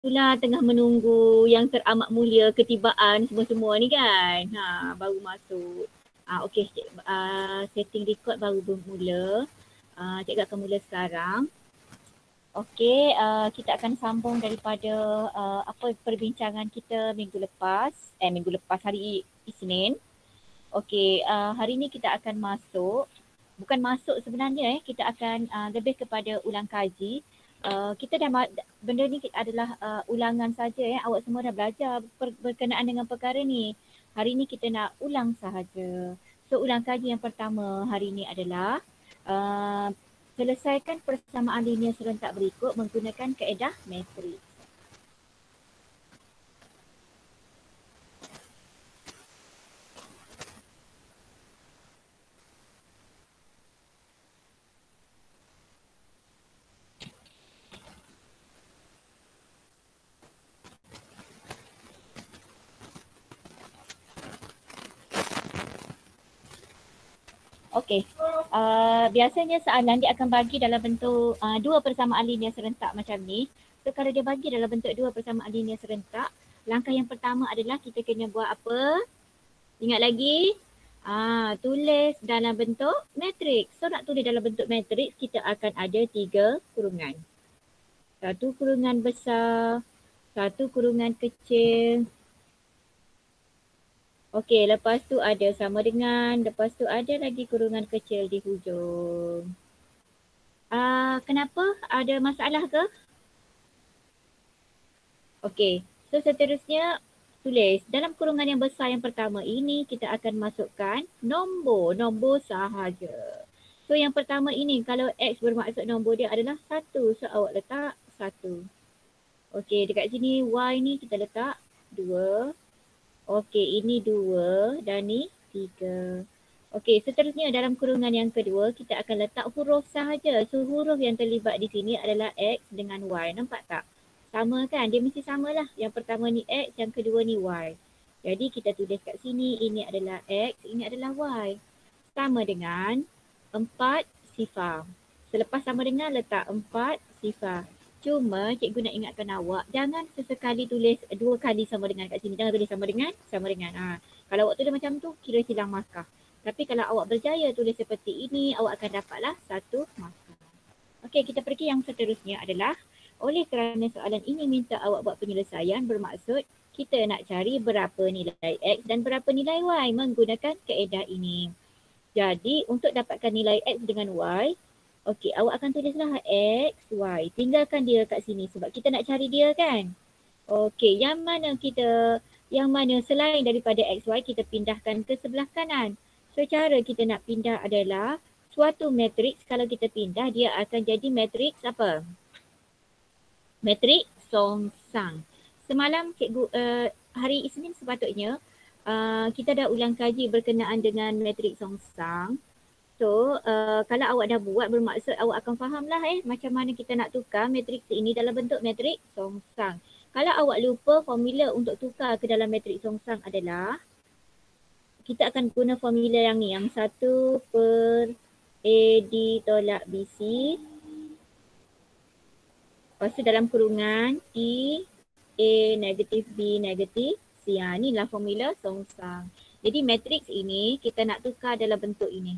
itulah tengah menunggu yang teramat mulia ketibaan semua-semua ni kan. Baru masuk. Okey, setting record baru bermula. Cikgu akan mula sekarang. Okey, kita akan sambung daripada apa perbincangan kita minggu lepas. Minggu lepas hari Isnin. Okey, hari ni kita akan masuk. Bukan masuk sebenarnya kita akan lebih kepada ulang kaji. Kita dah benda ni adalah ulangan saja awak semua dah belajar berkenaan dengan perkara ni. Hari ni kita nak ulang sahaja. So ulang kaji yang pertama hari ni adalah selesaikan persamaan linear serentak berikut menggunakan kaedah matrik. Okey, biasanya soalan dia akan bagi dalam bentuk dua persamaan linear serentak macam ni. So kalau dia bagi dalam bentuk dua persamaan linear serentak, langkah yang pertama adalah kita kena buat apa? Ingat lagi? Tulis dalam bentuk matriks. So nak tulis dalam bentuk matriks, kita akan ada 3 kurungan. Satu kurungan besar, satu kurungan kecil. Okey, lepas tu ada sama dengan, lepas tu ada lagi kurungan kecil di hujung. Kenapa? Ada masalah ke? Okey, so seterusnya tulis dalam kurungan yang besar yang pertama ini kita akan masukkan nombor sahaja. So yang pertama ini kalau X bermaksud nombor dia adalah 1, so awak letak 1. Okey, dekat sini Y ni kita letak 2. Okey, ini 2 dan ni 3. Okey, seterusnya dalam kurungan yang kedua kita akan letak huruf sahaja. So huruf yang terlibat di sini adalah X dengan Y. Nampak tak? Sama kan? Dia mesti samalah. Yang pertama ni X, yang kedua ni Y. Jadi kita tulis kat sini, ini adalah X, ini adalah Y. Sama dengan 4 sifar. Selepas sama dengan letak 4 sifar. Cuma cikgu nak ingatkan awak, jangan sesekali tulis 2 kali sama dengan kat sini. Jangan tulis sama dengan. Kalau awak tulis macam tu, kira hilang markah. Tapi kalau awak berjaya tulis seperti ini, awak akan dapatlah 1 markah. Okey, kita pergi yang seterusnya adalah, oleh kerana soalan ini minta awak buat penyelesaian, bermaksud kita nak cari berapa nilai X dan berapa nilai Y menggunakan kaedah ini. Jadi untuk dapatkan nilai X dengan Y, okey, awak akan tulislah X, Y. Tinggalkan dia kat sini sebab kita nak cari dia kan. Okey, yang mana selain daripada X, Y kita pindahkan ke sebelah kanan. So cara kita nak pindah adalah suatu matriks kalau kita pindah dia akan jadi matriks apa? Matriks songsang. Semalam cikgu hari Isnin sepatutnya kita dah ulang kaji berkenaan dengan matriks songsang. So, kalau awak dah buat bermaksud awak akan fahamlah macam mana kita nak tukar matriks ini dalam bentuk matriks songsang. Kalau awak lupa formula untuk tukar ke dalam matriks songsang adalah kita akan guna formula yang ni, yang 1 per AD tolak BC. Lepas tu dalam kurungan T A negatif B negatif C. Inilah formula songsang. Jadi matriks ini kita nak tukar dalam bentuk ini.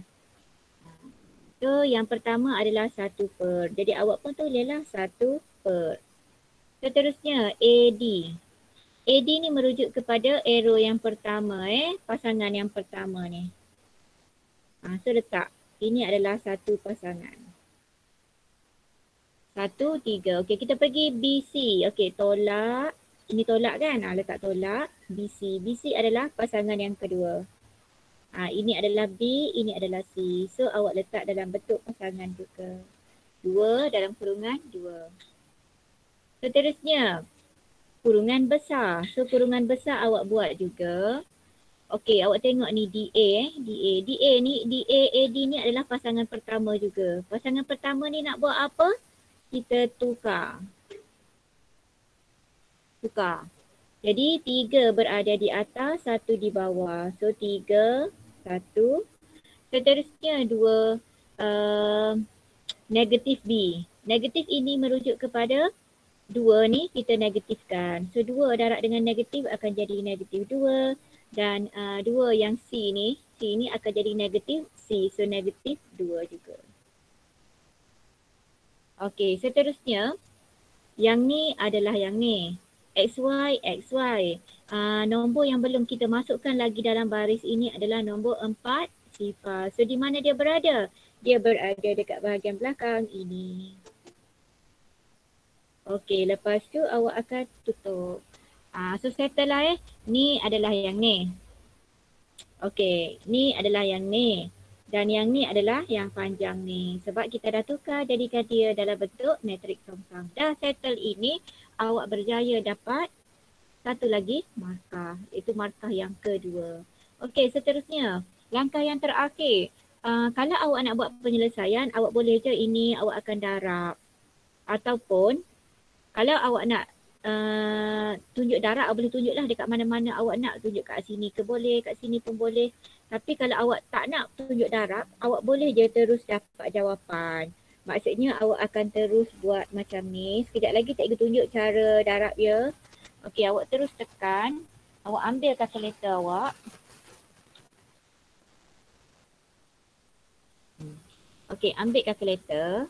So yang pertama adalah 1 per. Jadi awak pun tulislah 1 per. Seterusnya AD. AD ni merujuk kepada arrow yang pertama pasangan yang pertama ni. So letak. Ini adalah satu pasangan. 1, 3. Okey, kita pergi BC. Okey, tolak. Ini tolak kan? Letak tolak. BC. BC adalah pasangan yang kedua. Ini adalah B, ini adalah C. So awak letak dalam bentuk pasangan juga. 2 dalam kurungan 2. Seterusnya, kurungan besar. So kurungan besar awak buat juga. Okey, awak tengok ni DA. DA ni, DA, AD ni adalah pasangan pertama juga. Pasangan pertama ni nak buat apa? Kita tukar. Jadi 3 berada di atas, 1 di bawah. So 3, 1. Seterusnya 2 negatif B. Negatif ini merujuk kepada 2 ni kita negatifkan. So 2 darab dengan negatif akan jadi negatif 2 dan 2 yang C ni akan jadi negatif C. So negatif 2 juga. Okey, seterusnya yang ni adalah yang ni. XY, XY. Nombor yang belum kita masukkan lagi dalam baris ini adalah nombor 4 sifar. So di mana dia berada? Dia berada dekat bahagian belakang ini. Okey, lepas tu awak akan tutup. So settle lah Ni adalah yang ni. Okey, ni adalah yang ni. Dan yang ni adalah yang panjang ni. Sebab kita dah tukar jadikan dia dalam bentuk matriks song-song. Dah settle ini, awak berjaya dapat satu lagi markah. Iaitu markah yang kedua. Okey, seterusnya. Langkah yang terakhir. Kalau awak nak buat penyelesaian, awak boleh je ini awak akan darab. Ataupun kalau awak nak tunjuk darab, awak boleh tunjuklah dekat mana-mana awak nak. Tunjuk kat sini ke boleh, kat sini pun boleh. Tapi kalau awak tak nak tunjuk darab, awak boleh je terus dapat jawapan. Maksudnya awak akan terus buat macam ni. Sekejap lagi cikgu tunjuk cara darab dia. Okey, awak terus tekan. Awak ambil kalkulator awak. Okey, ambil kalkulator.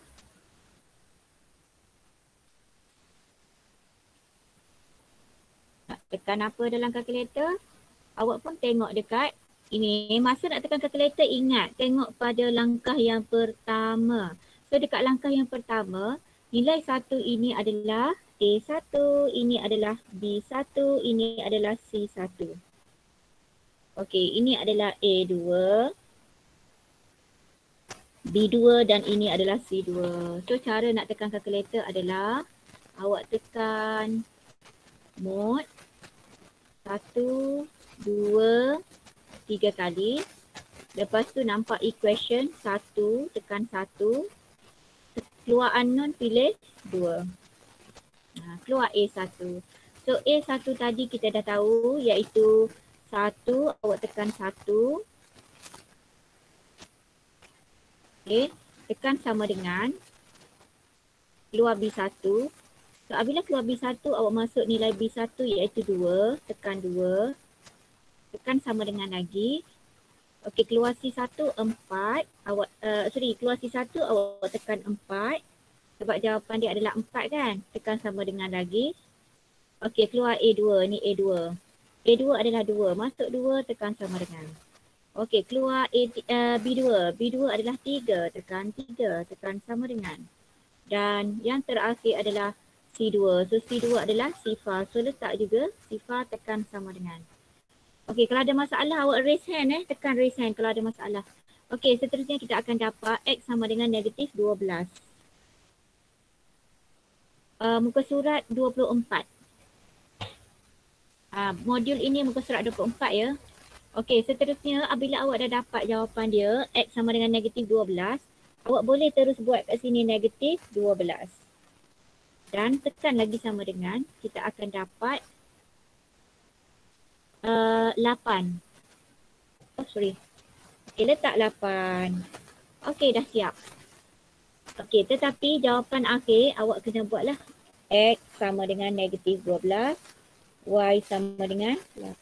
Nak tekan apa dalam kalkulator? Awak pun tengok dekat ini. Masa nak tekan kalkulator, ingat tengok pada langkah yang pertama. So dekat langkah yang pertama, nilai 1 ini adalah A1, ini adalah B1, ini adalah C1. Okey, ini adalah A2, B2 dan ini adalah C2. So cara nak tekan kalkulator adalah awak tekan mode 1, 2, 3 kali. Lepas tu nampak equation 1, tekan 1. Keluar unknown, pilih 2. Keluar A1. So A1 tadi kita dah tahu iaitu 1, awak tekan 1. Okay, tekan sama dengan keluar B1. So apabila keluar B1, awak masuk nilai B1 iaitu 2, tekan 2. Tekan sama dengan lagi. Okey, keluar C1 4. Awak keluar C1 awak tekan 4. Sebab jawapan dia adalah 4 kan? Tekan sama dengan lagi. Okey, keluar A2. Ni A2. A2 adalah 2. Masuk 2, tekan sama dengan. Okey, keluar B2. B2 adalah 3. Tekan 3. Tekan sama dengan. Dan yang terakhir adalah C2. So C2 adalah sifar. So letak juga sifar, tekan sama dengan. Okey, kalau ada masalah awak raise hand tekan raise hand kalau ada masalah. Okey, seterusnya kita akan dapat X sama dengan negatif 12. Muka surat 24. Modul ini muka surat 24 ya. Okey, seterusnya apabila awak dah dapat jawapan dia X sama dengan negatif 12, awak boleh terus buat kat sini negatif 12. Dan tekan lagi sama dengan, kita akan dapat 8. Oh sorry. Okey, letak 8. Okey, dah siap. Okey, tetapi jawapan akhir awak kena buatlah X sama dengan negatif 12. Y sama dengan 8.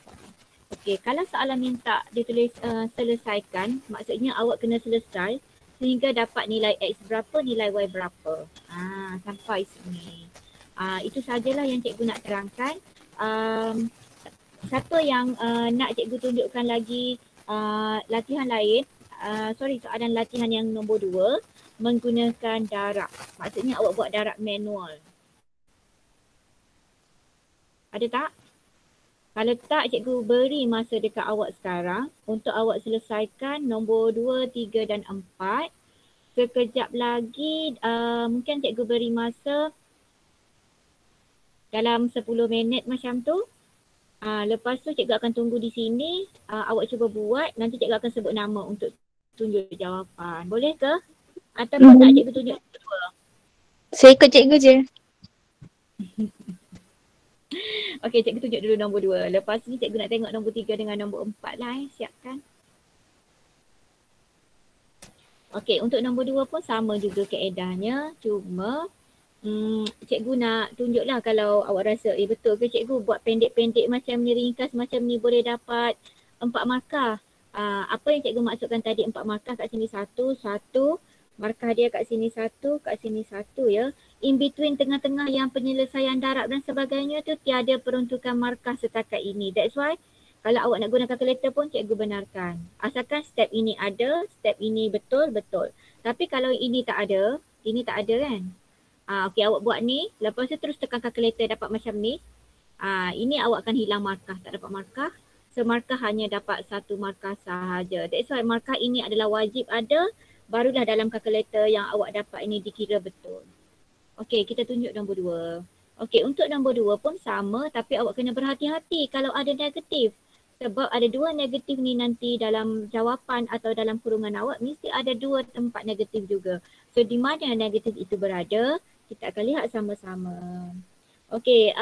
Okey, kalau soalan minta ditulis selesaikan, maksudnya awak kena selesai sehingga dapat nilai X berapa, nilai Y berapa. Sampai sini. Itu sajalah yang cikgu nak terangkan. Siapa yang nak cikgu tunjukkan lagi latihan lain, soalan latihan yang nombor 2 menggunakan darab. Maksudnya awak buat darab manual. Ada tak? Kalau tak, cikgu beri masa dekat awak sekarang untuk awak selesaikan nombor 2, 3 dan 4. Sekejap lagi mungkin cikgu beri masa dalam 10 minit macam tu. Lepas tu cikgu akan tunggu di sini, awak cuba buat, nanti cikgu akan sebut nama untuk tunjuk jawapan. Boleh ke? Ataupun nak cikgu tunjuk kedua? Saya ikut cikgu je. Okey, cikgu tunjuk dulu nombor 2. Lepas ni cikgu nak tengok nombor 3 dengan nombor 4 lah siapkan. Okey, untuk nombor 2 pun sama juga kaedahnya, cuma Cikgu nak tunjuklah kalau awak rasa betul ke cikgu buat pendek-pendek macam ni, ringkas macam ni boleh dapat 4 markah. Apa yang cikgu maksudkan tadi 4 markah kat sini satu, markah dia kat sini satu ya. In between tengah-tengah yang penyelesaian darab dan sebagainya tu tiada peruntukan markah setakat ini. That's why kalau awak nak guna kalkulator pun cikgu benarkan. Asalkan step ini ada, step ini betul-betul. Tapi kalau ini tak ada kan? Okey, awak buat ni, lepas tu terus tekan kalkulator dapat macam ni. Ini awak akan hilang markah, tak dapat markah. So markah hanya dapat 1 markah sahaja. That's why markah ini adalah wajib ada, barulah dalam kalkulator yang awak dapat ini dikira betul. Okey, kita tunjuk nombor 2. Okey, untuk nombor 2 pun sama tapi awak kena berhati-hati kalau ada negatif. Sebab ada 2 negatif ni nanti dalam jawapan atau dalam kurungan awak mesti ada 2 tempat negatif juga. So di mana negatif itu berada, kita akan lihat sama-sama. Okey,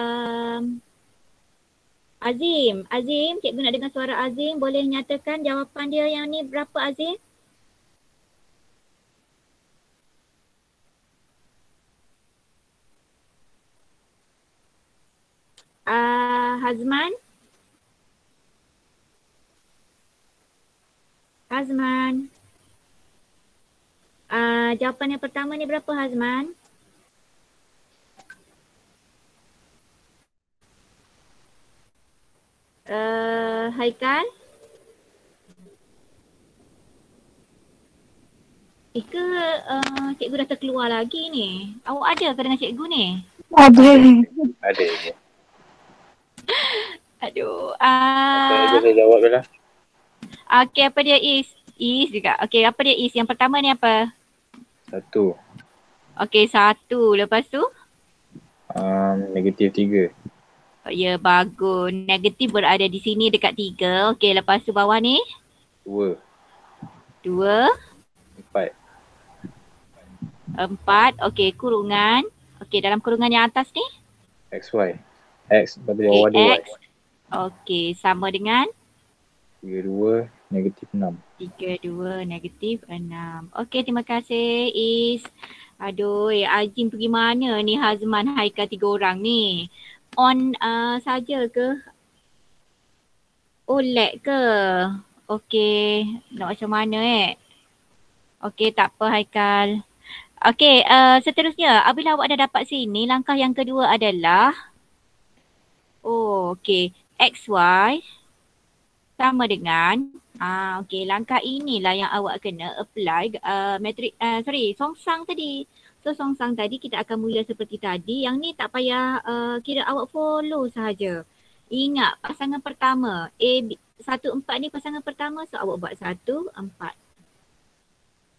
Azim, cikgu nak dengar suara Azim. Boleh nyatakan jawapan dia yang ni berapa Azim? Hazman? Jawapan yang pertama ni berapa Hazman? Haikal? Ke cikgu dah terkeluar lagi ni? Awak ada ke dengan cikgu ni? Ada. Ada je. Aduh. Saya jawab je lah. Okey, apa dia Is? Is juga. Okey, apa dia Is? Yang pertama ni apa? 1. Okey, 1. Lepas tu? -3. Ya, bagus. Negatif berada di sini dekat 3. Okey, lepas tu bawah ni? 2. 4. 4. Okey, kurungan. Okey, dalam kurungan yang atas ni? XY. X lepas tu bawah ada Y. Okey, sama dengan? 32 -6. 32 -6. Okey, terima kasih Is. Aduh, Azim pergi mana ni Hazman, Haikal 3 orang ni? On saja ke? Lag ke? Okey, nak macam mana Okey, tak apa Haikal. Okey, seterusnya apabila awak dah dapat sini, langkah yang kedua adalah okey, XY sama dengan okey, langkah inilah yang awak kena apply songsang tadi. So songsang tadi kita akan mula seperti tadi. Yang ni tak payah kira, awak follow sahaja. Ingat pasangan pertama 1, 4 ni pasangan pertama, so awak buat 1, 4.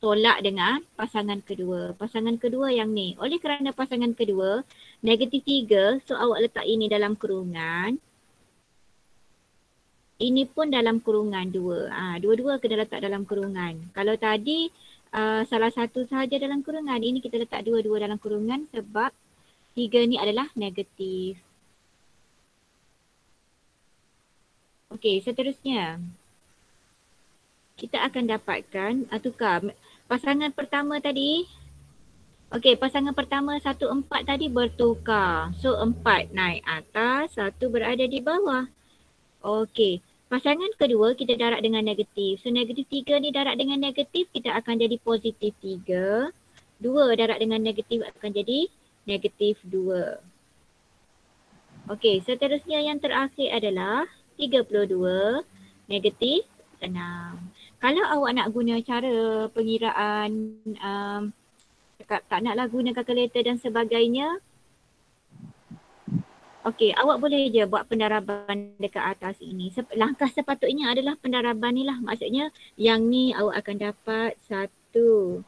Tolak dengan pasangan kedua. Pasangan kedua yang ni. Oleh kerana pasangan kedua -3, so awak letak ini dalam kurungan. Ini pun dalam kurungan 2. Dua-dua kena letak dalam kurungan. Kalau tadi salah satu sahaja dalam kurungan, ini kita letak dua-dua dalam kurungan sebab 3 ni adalah negatif. Okey, seterusnya kita akan dapatkan tukar pasangan pertama tadi. Okey, pasangan pertama 1, 4 tadi bertukar. So 4 naik atas, 1 berada di bawah. Okey, pasangan kedua kita darab dengan negatif. So negatif 3 ni darab dengan negatif, kita akan jadi positif 3. 2 darab dengan negatif akan jadi negatif 2. Okey, seterusnya yang terakhir adalah 32 negatif 6. Kalau awak nak guna cara pengiraan, tak naklah guna kalkulator dan sebagainya, okey, awak boleh je buat pendaraban dekat atas ini. Langkah sepatutnya adalah pendaraban ni lah. Maksudnya yang ni awak akan dapat 1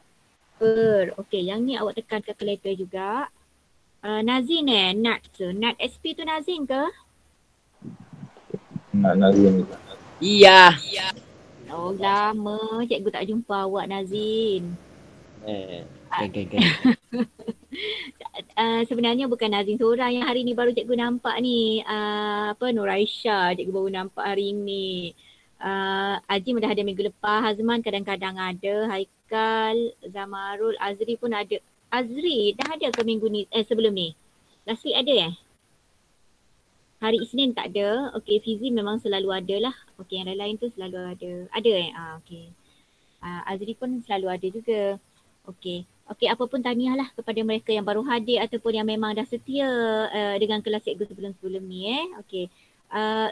per. Okey, yang ni awak tekan kalkulator juga. Nazin Nat SP tu Nazin ke? Nazin. Iya. Oh, lama cikgu tak jumpa awak Nazin. Sebenarnya bukan Nazin seorang yang hari ni baru cikgu nampak ni. Nuraisha cikgu baru nampak hari ni. Azim dah ada minggu lepas, Hazman kadang-kadang ada, Haikal, Zamarul, Azri pun ada Azri dah ada ke minggu ni, sebelum ni? Last week ada Hari Isnin tak ada. Okey, Fizi memang selalu ada lah. Okey, yang lain tu selalu ada. Ada okey. Azri pun selalu ada juga. Okey. Okey, apa pun tahniah lah kepada mereka yang baru hadir ataupun yang memang dah setia dengan kelas cikgu sebelum-sebelum ni Okey.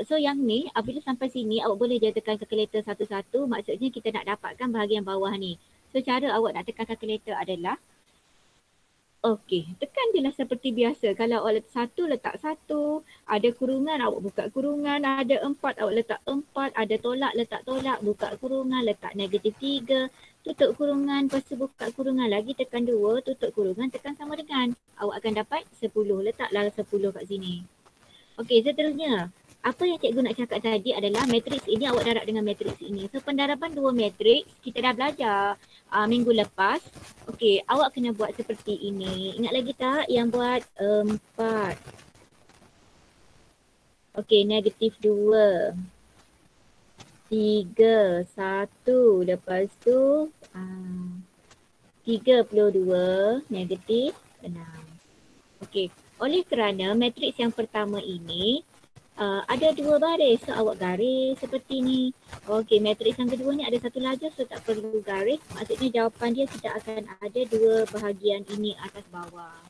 So yang ni, apabila sampai sini awak boleh je tekan kalkulator satu-satu. Maksudnya kita nak dapatkan bahagian bawah ni. So cara awak nak tekan kalkulator adalah okey, tekan je lah seperti biasa. Kalau awak letak satu, ada kurungan awak buka kurungan, ada 4 awak letak 4, ada tolak letak tolak, buka kurungan, letak -3, tutup kurungan, lepas tu buka kurungan lagi, tekan 2, tutup kurungan, tekan sama dengan. Awak akan dapat 10, letaklah 10 kat sini. Okey, seterusnya. Apa yang cikgu nak cakap tadi adalah matriks ini awak darab dengan matriks ini. So pendaraban 2 matriks kita dah belajar minggu lepas. Okey, awak kena buat seperti ini. Ingat lagi tak yang buat 4. Okey, -2. 3, 1, lepas tu 32, -6. Okey, oleh kerana matriks yang pertama ini ada 2 baris, so awak garis seperti ni. Okey, matriks yang kedua ni ada 1 lajur, so tak perlu garis. Maksudnya jawapan dia tidak akan ada 2 bahagian ini atas bawah.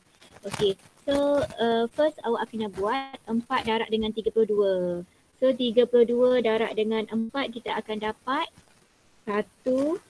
Okey, so first awak akan buat 4 darab dengan 32. So 32 darab dengan 4 kita akan dapat 1.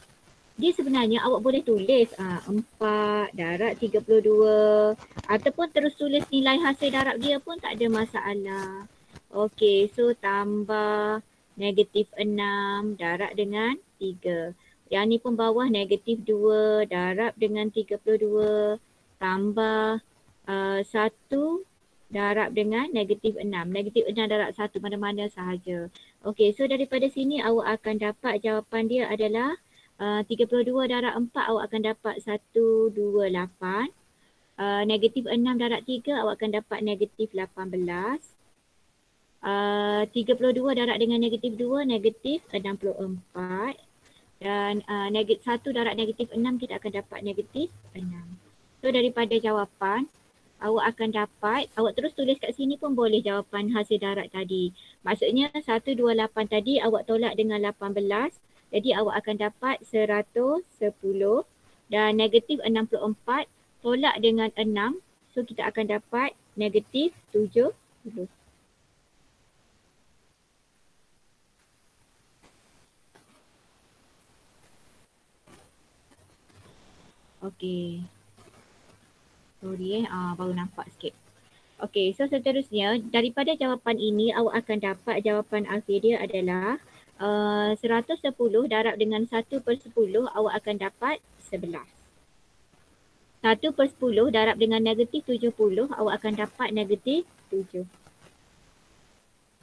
Dia sebenarnya awak boleh tulis 4 darab 32 ataupun terus tulis nilai hasil darab dia pun tak ada masalah. Okey, so tambah -6 darab dengan 3. Yang ni pun bawah -2 darab dengan 32 tambah 1 darab dengan -6. -6 darab 1 mana-mana sahaja. Okey, so daripada sini awak akan dapat jawapan dia adalah 32 darab 4 awak akan dapat 128. -6 darab 3 awak akan dapat -18. 32 darab dengan -2 -64 dan 1 darab -6 kita akan dapat -6. So daripada jawapan awak akan dapat, awak terus tulis kat sini pun boleh jawapan hasil darab tadi. Maksudnya 128 tadi awak tolak dengan 18, jadi awak akan dapat 110 dan -64 tolak dengan 6, so kita akan dapat -70. Okey. Sorry baru nampak sikit. Okey, so seterusnya daripada jawapan ini awak akan dapat jawapan akhir dia adalah 110 darab dengan 1/10 awak akan dapat 11. 1/10 darab dengan -70 awak akan dapat -7.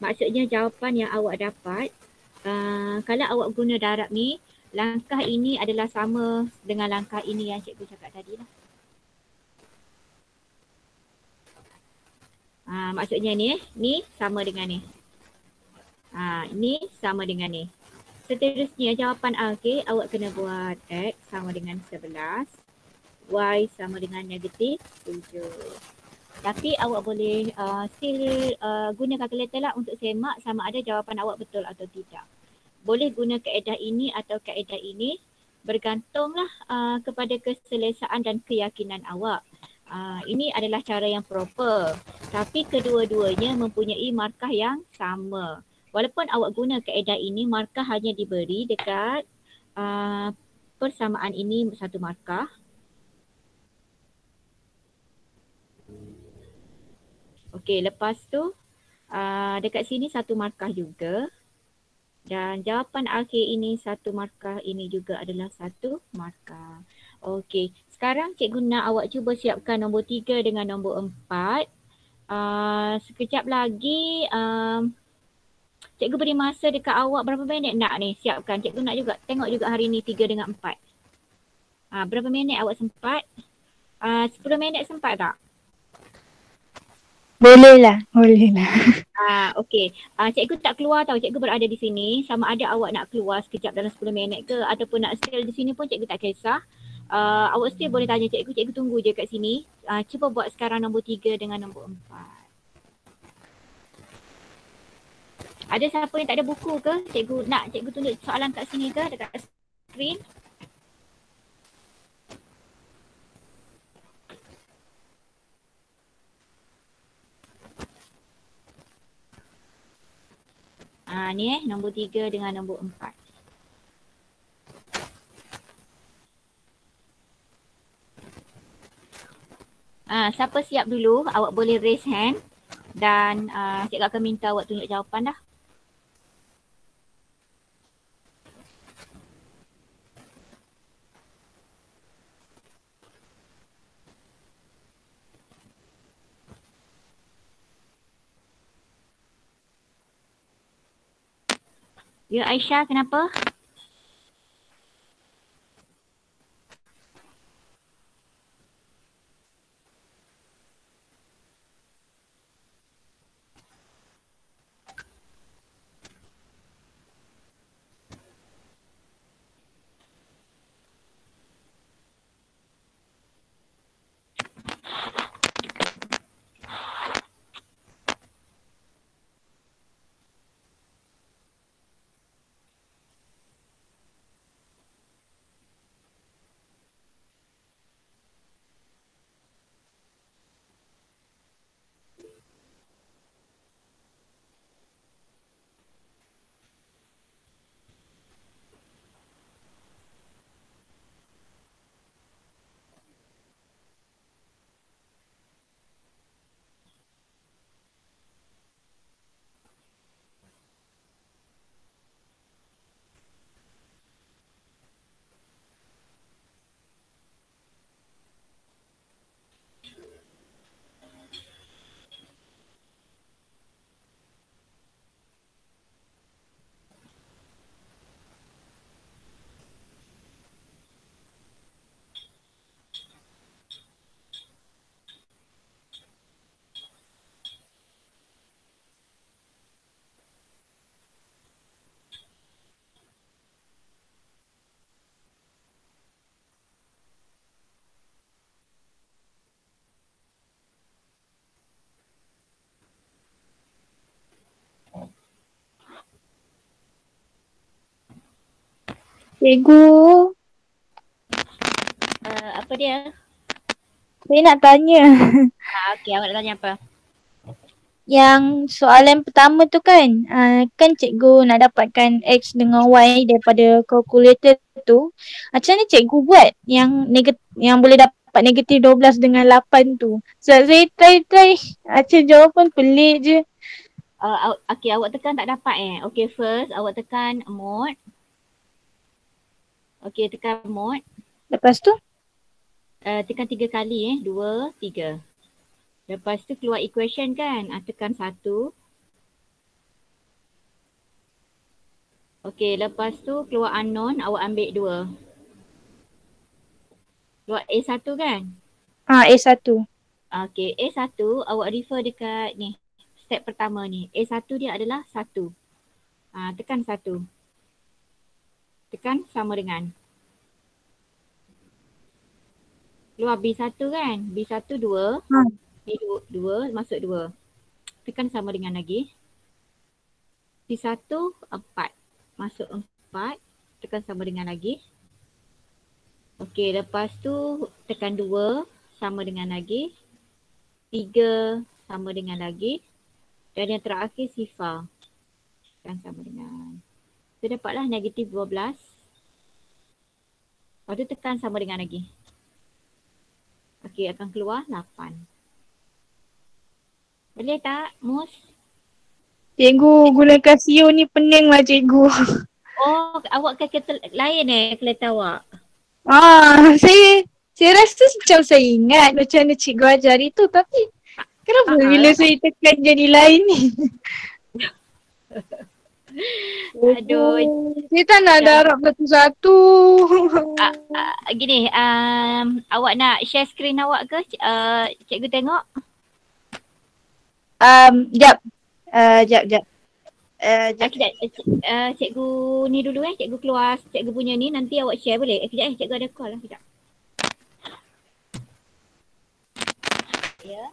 Maksudnya jawapan yang awak dapat kalau awak guna darab ni, langkah ini adalah sama dengan langkah ini yang cikgu cakap tadi lah. Maksudnya ni sama dengan ni. Ni sama dengan ni. Seterusnya jawapan akhir awak kena buat X sama dengan 11. Y sama dengan -7. Tapi awak boleh still guna kalkulator lah untuk semak sama ada jawapan awak betul atau tidak. Boleh guna kaedah ini atau kaedah ini, bergantunglah kepada keselesaan dan keyakinan awak. Ini adalah cara yang proper, tapi kedua-duanya mempunyai markah yang sama. Walaupun awak guna kaedah ini, markah hanya diberi dekat persamaan ini 1 markah. Okey, lepas tu dekat sini 1 markah juga. Dan jawapan akhir ini 1 markah, ini juga adalah 1 markah. Okey, sekarang cikgu nak awak cuba siapkan nombor 3 dengan nombor 4. Sekejap lagi cikgu beri masa dekat awak berapa minit nak ni siapkan. Cikgu nak juga tengok juga hari ni 3 dengan 4. Berapa minit awak sempat? 10 minit sempat tak? Boleh lah. Okey. Cikgu tak keluar tau, cikgu berada di sini. Sama ada awak nak keluar sekejap dalam 10 minit ke ataupun nak stay di sini pun cikgu tak kisah. Awak still boleh tanya cikgu, cikgu tunggu je kat sini. Cuba buat sekarang nombor 3 dengan nombor 4. Ada siapa yang tak ada buku ke? Cikgu tunjuk soalan kat sini ke dekat skrin? Ni nombor 3 dengan nombor 4. Siapa siap dulu, awak boleh raise hand dan cikgu akan minta awak tunjuk jawapan dah. Ya Aisyah, kenapa? Cikgu, Apa dia? saya nak tanya. Okey, awak nak tanya apa? Yang soalan pertama tu kan, kan cikgu nak dapatkan X dengan Y daripada kalkulator tu. Macam mana cikgu buat yang boleh dapat negatif 12 dengan 8 tu? Sebab saya try. Macam jawapan pelik je. Okey, awak tekan tak dapat Okey, first awak tekan mode. Okey, tekan mode. Lepas tu? Tekan 3 kali 2, 3. Lepas tu keluar equation kan, tekan 1. Okey, lepas tu keluar unknown, awak ambil 2. Keluar A1 kan? A1. Okey, A1 awak refer dekat ni, step pertama ni. A1 dia adalah 1. Tekan 1. Tekan sama dengan. Keluar B1 kan? B1 2. B2 masuk 2. Tekan sama dengan lagi. B1 4. Masuk 4. Tekan sama dengan lagi. Okey, lepas tu tekan 2 sama dengan lagi. 3 sama dengan lagi. Dan yang terakhir sifar. Tekan sama dengan. So dapatlah negatif 12. Lepas tu tekan sama dengan lagi. Okey, akan keluar 8. Boleh tak, Mus? Cikgu guna Casio ni pening lah cikgu. Oh, awak kan kereta lain kereta awak? Saya rasa macam saya ingat macam mana cikgu ajar itu, tapi kenapa bila saya tekan jadi lain ni? Aduh. Saya tak nak darab satu-satu. Gini, awak nak share screen awak ke? Cikgu tengok. Jap. Cikgu ni dulu cikgu keluar cikgu punya ni, nanti awak share boleh? Kejap cikgu ada call lah, kejap. Ya.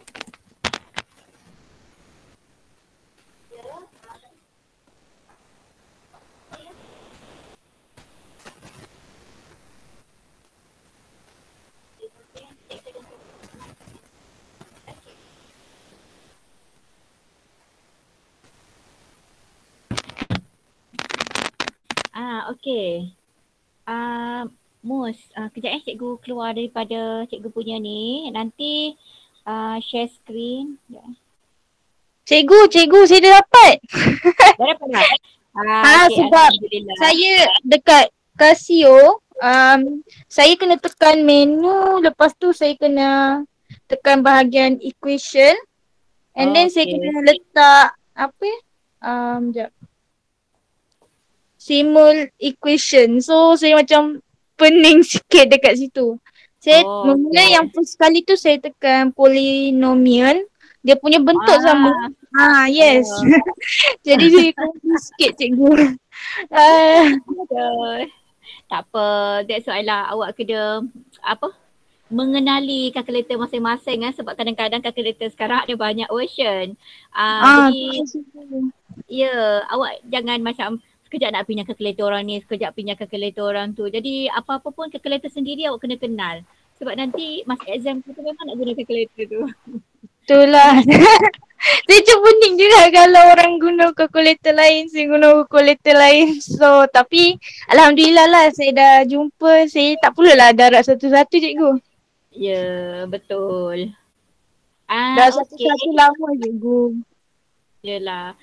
Okey. Mus, kejap cikgu keluar daripada cikgu punya ni. Nanti share screen. Cikgu, saya dah dapat. Dah dapat dah? Okey, Sebab Alhamdulillah. saya dekat Casio, saya kena tekan menu, lepas tu saya kena tekan bahagian equation and then saya Okey. kena letak apa ya? Sekejap. Simul equation. So saya macam pening sikit dekat situ. Saya mula okey. yang first kali tu saya tekan polynomial. Dia punya bentuk sama. Yes. Oh. Jadi saya confuse sikit cikgu. Aduh. Tak apa. That's why lah awak kena mengenali kalkulator masing-masing sebab kadang-kadang kalkulator sekarang ada banyak version. Jadi awak jangan macam sekejap nak pinjam kalkulator orang ni, sekejap pinjam kalkulator orang tu. Jadi apa-apa pun kalkulator sendiri awak kena kenal. Sebab nanti masa exam tu memang nak guna kalkulator tu. Itulah. Saya macam pening juga kalau orang guna kalkulator lain, saya guna kalkulator lain. So tapi Alhamdulillah lah saya dah jumpa, saya tak perlulah darab satu-satu cikgu. Ya, betul. Dah satu-satu lama cikgu. Yelah.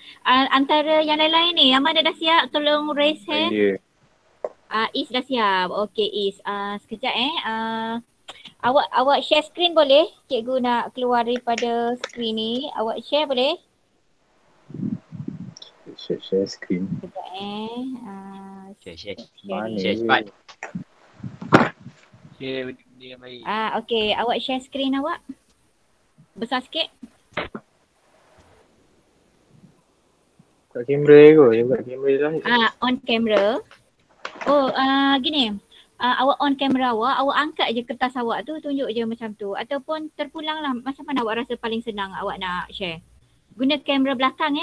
Antara yang lain-lain ni, yang mana dah siap? Tolong raise hand. Is dah siap. Okay Is. Sekejap Awak share screen boleh? Cikgu nak keluar daripada screen ni. Awak share boleh? Share screen. Sekejap Share. Mana Share je? cepat. Share benda yang baik. Okay. Awak share screen awak. Besar sikit. Kat kamera kot. Dia buat kamera lah. On camera. Gini. Awak on kamera awak angkat je kertas awak tu, tunjuk je macam tu. Ataupun terpulang lah. Macam mana awak rasa paling senang awak nak share? Guna kamera belakang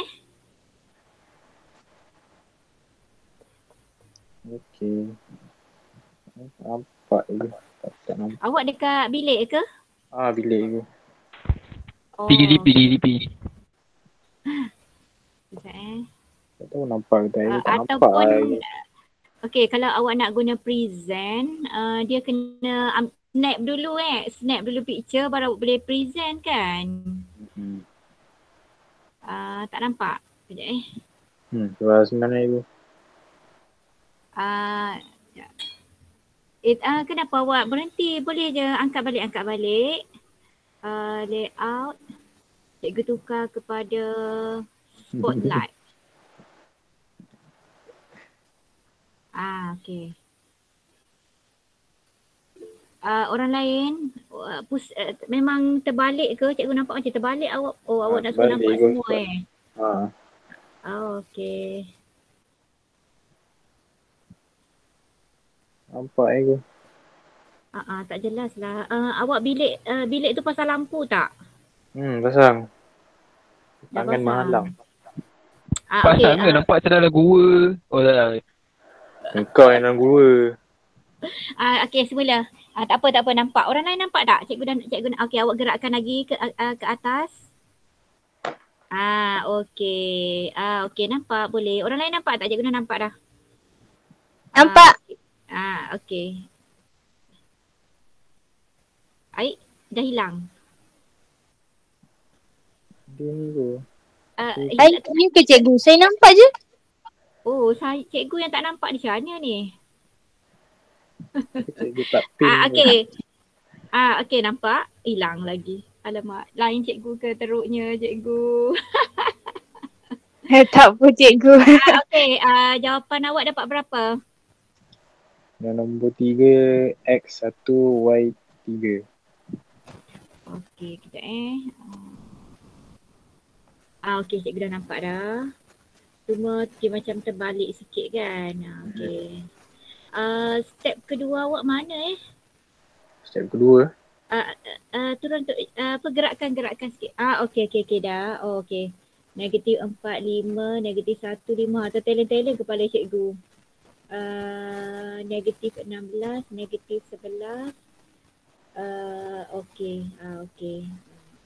Okey. Nampak je. Tak nampak. Awak dekat bilik ke? Bilik je. DP. Sekejap Tak tahu nampak ke tak. Tak nampak ataupun lagi. okey, kalau awak nak guna present, dia kena snap dulu snap dulu picture baru awak boleh present kan. Tak nampak. Sekejap Sebelah mana ibu? kenapa awak berhenti? Boleh je angkat balik. Layout. Cikgu tukar kepada spotlight. Okey. Orang lain memang terbalik ke? Cikgu nampak macam terbalik awak. Awak nak suruh nampak semua okey. Nampak je. Tak jelas lah. Awak bilik tu pasal lampu tak? Pasang. Dah Tangan pasang. menghalang. Pasal ke nampak macam dalam gua. Tak lah. Engkau yang dalam gua. Okey, semula. Tak apa nampak. Orang lain nampak tak? Cikgu okey, awak gerakkan lagi ke atas. Okey. Okey, nampak boleh. Orang lain nampak tak? Cikgu dah nampak dah. Nampak. Okey. Dah hilang. Dia ni tu. Ni ke cikgu? Saya nampak je. Cikgu yang tak nampak macam mana ni? Cikgu tak pin. Okey. Okey, nampak? Hilang lagi. Alamak, lain cikgu ke teruknya cikgu. Tak apa cikgu. Okey, jawapan awak dapat berapa? Yang nombor 3, X1, Y3. Okey, kejap okey, cikgu dah nampak dah. Cuma dia macam terbalik sikit kan. Okey. Step kedua awak mana Step kedua. Turun tu gerakan sikit. Okey dah. Oh, okey. Negatif 4, 5, negatif 1, 5. Atau talent kepala cikgu. Negatif 16, negatif 11. Okey. Okey.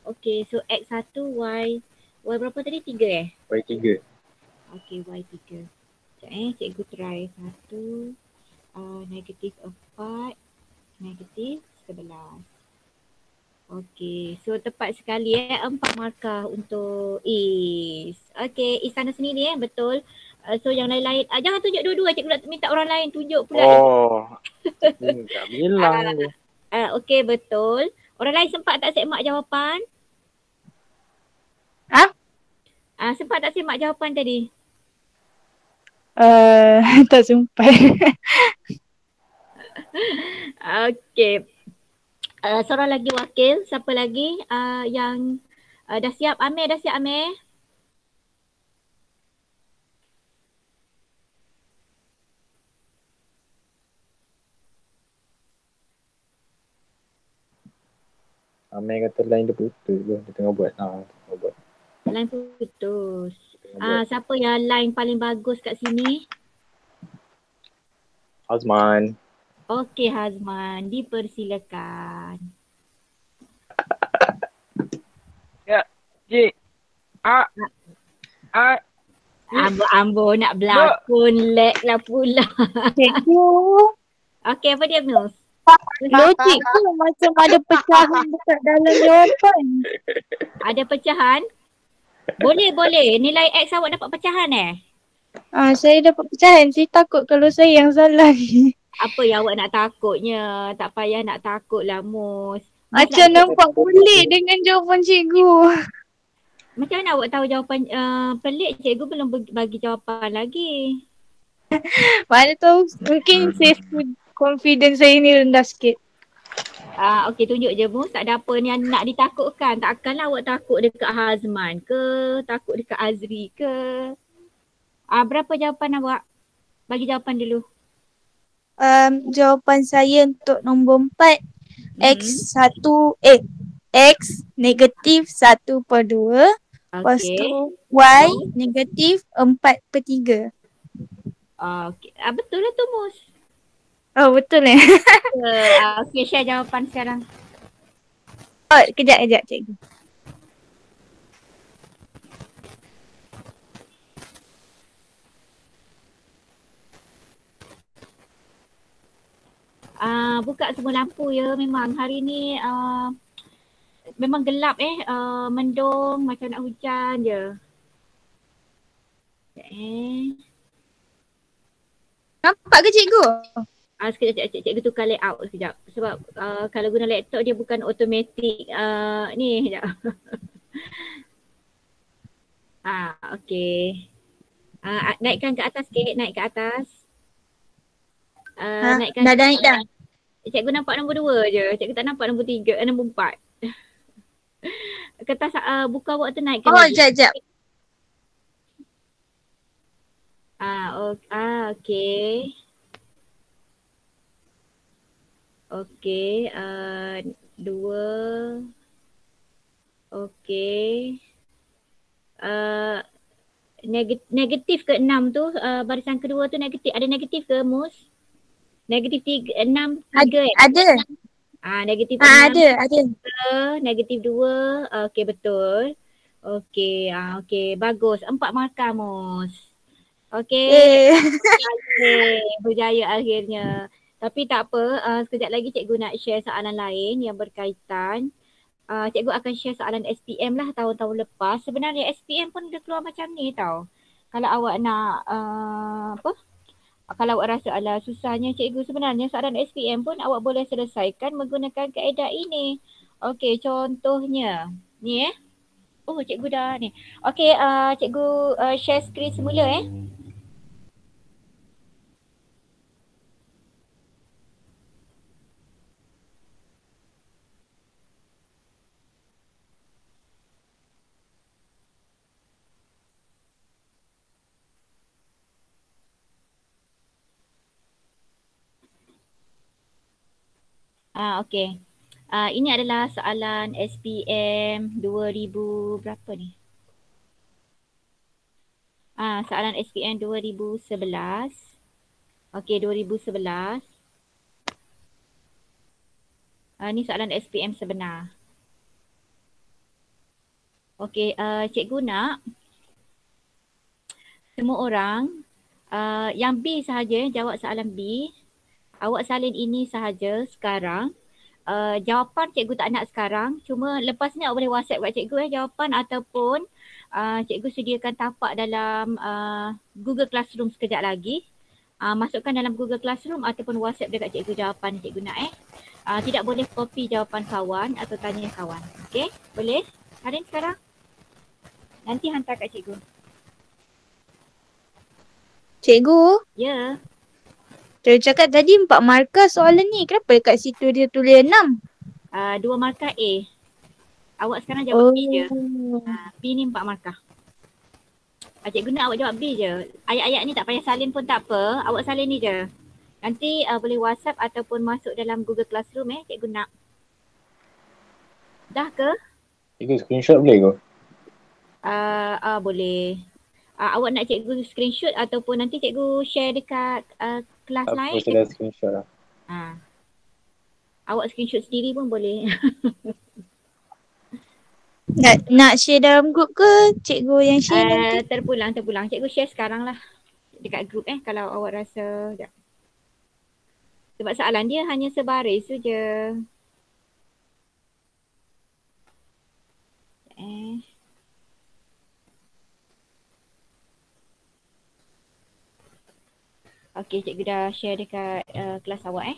Okey, so X1, Y berapa tadi? 3 Y3. Okey, Y3. Cikgu try 1, negatif 4, negatif 11. Okey, so tepat sekali 4 markah untuk Is. Okey, Is sana sendiri betul. So yang lain-lain, jangan tunjuk dua-dua, cikgu nak minta orang lain tunjuk pula. Oh, cikgu tak bilang tu. Okey, betul. Orang lain sempat tak semak jawapan? Sempat tak semak jawapan tadi? Tak sempat. Okey. Seorang lagi wakil, siapa lagi yang dah siap? Amir dah siap, Amir? Amir kata line dia putus tu. Dia tengah buat. Line putus. Siapa yang line paling bagus kat sini? Azman. Okey, Hazman, dipersilakan. Ya, Cik. Ambo nak berlakon lag lah pula. Cikgu, Okey, apa dia Mus? logik tu macam ada pecahan dekat dalam jawapan. Ada pecahan? Boleh. Nilai X awak dapat pecahan Saya dapat pecahan. Saya takut kalau saya yang salah ni. Apa yang awak nak takutnya? Tak payah nak takut lah Mus. Macam nampak pelik dengan jawapan cikgu. Macam mana awak tahu jawapan pelik? Cikgu belum bagi jawapan lagi. Mana tahu mungkin safe confidence saya ni rendah sikit. Okey, tunjuk je Mus. Tak ada apa yang nak ditakutkan. Takkanlah awak takut dekat Hazman ke? Takut dekat Azri ke? Berapa jawapan awak? Bagi jawapan dulu. Jawapan saya untuk nombor 4 X1 X negatif 1/2. Lepas Okey. tu Y negatif 4/3. Okey. Betul lah tu Mus. Oh betul Okey, share jawapan sekarang. Kejap cikgu. Buka semua lampu ya. Memang hari ni memang gelap mendung macam nak hujan je. Nampak ke cikgu? Sekejap cikgu tukar layout sekejap. Sebab kalau guna laptop dia bukan automatic ni sekejap. Okey. Naikkan ke atas sikit, naik ke atas. Naikkan. Dah naik dah. Cikgu nampak nombor 2 je. Cikgu tak nampak nombor 3, nombor 4. Kertas buka awak tu naikkan lagi. Sekejap. Okey. Okey, 2. Okey. Negatif ke 6 tu, barisan kedua tu negatif. Ada negatif ke Mus? Negatif 6, 3 Ada. Negatif 6. Ada. Negatif 2. Okey, betul. Okey, okey. Bagus. 4 markah Mus. Okey. Berjaya akhirnya. Tapi tak apa, sekejap lagi cikgu nak share soalan lain yang berkaitan. Cikgu akan share soalan SPM lah tahun-tahun lepas. Sebenarnya SPM pun dah keluar macam ni tau. Kalau awak nak kalau awak rasa susahnya cikgu, sebenarnya soalan SPM pun awak boleh selesaikan menggunakan kaedah ini. Okey, contohnya ni Oh, cikgu dah ni. Okey, cikgu share screen semula okey. Ini adalah soalan SPM 2000 berapa ni? Soalan SPM 2011. Okey, 2011. Ni soalan SPM sebenar. Okey, cikgu nak semua orang yang B sahaja jawab soalan B. Awak salin ini sahaja sekarang. Jawapan cikgu tak nak sekarang. Cuma lepas ni awak boleh WhatsApp kat cikgu jawapan ataupun cikgu sediakan tapak dalam Google Classroom sekejap lagi. Masukkan dalam Google Classroom ataupun WhatsApp dekat cikgu jawapan cikgu nak tidak boleh copy jawapan kawan atau tanya kawan. Okey? Boleh? Salin sekarang. Nanti hantar kat cikgu. Cikgu, Ya. saya cakap tadi 4 markah soalan ni. Kenapa dekat situ dia tulis 6? 2 markah A. Awak sekarang jawab B je. B ni 4 markah. Cikgu nak awak jawab B je. Ayat-ayat ni tak payah salin pun tak apa. Awak salin ni je. Nanti boleh WhatsApp ataupun masuk dalam Google Classroom cikgu nak. Dah ke? Cikgu screenshot boleh ke? Boleh. Awak nak cikgu screenshot ataupun nanti cikgu share dekat kelas Tak lain? apa, saya dah screenshot lah. Awak screenshot sendiri pun boleh. Nak share dalam grup ke cikgu yang share nanti? Terpulang. Cikgu share sekarang lah dekat grup kalau awak rasa. Sekejap. Sebab soalan dia hanya sebaris tu je. Okey, cikgu dah share dekat kelas awak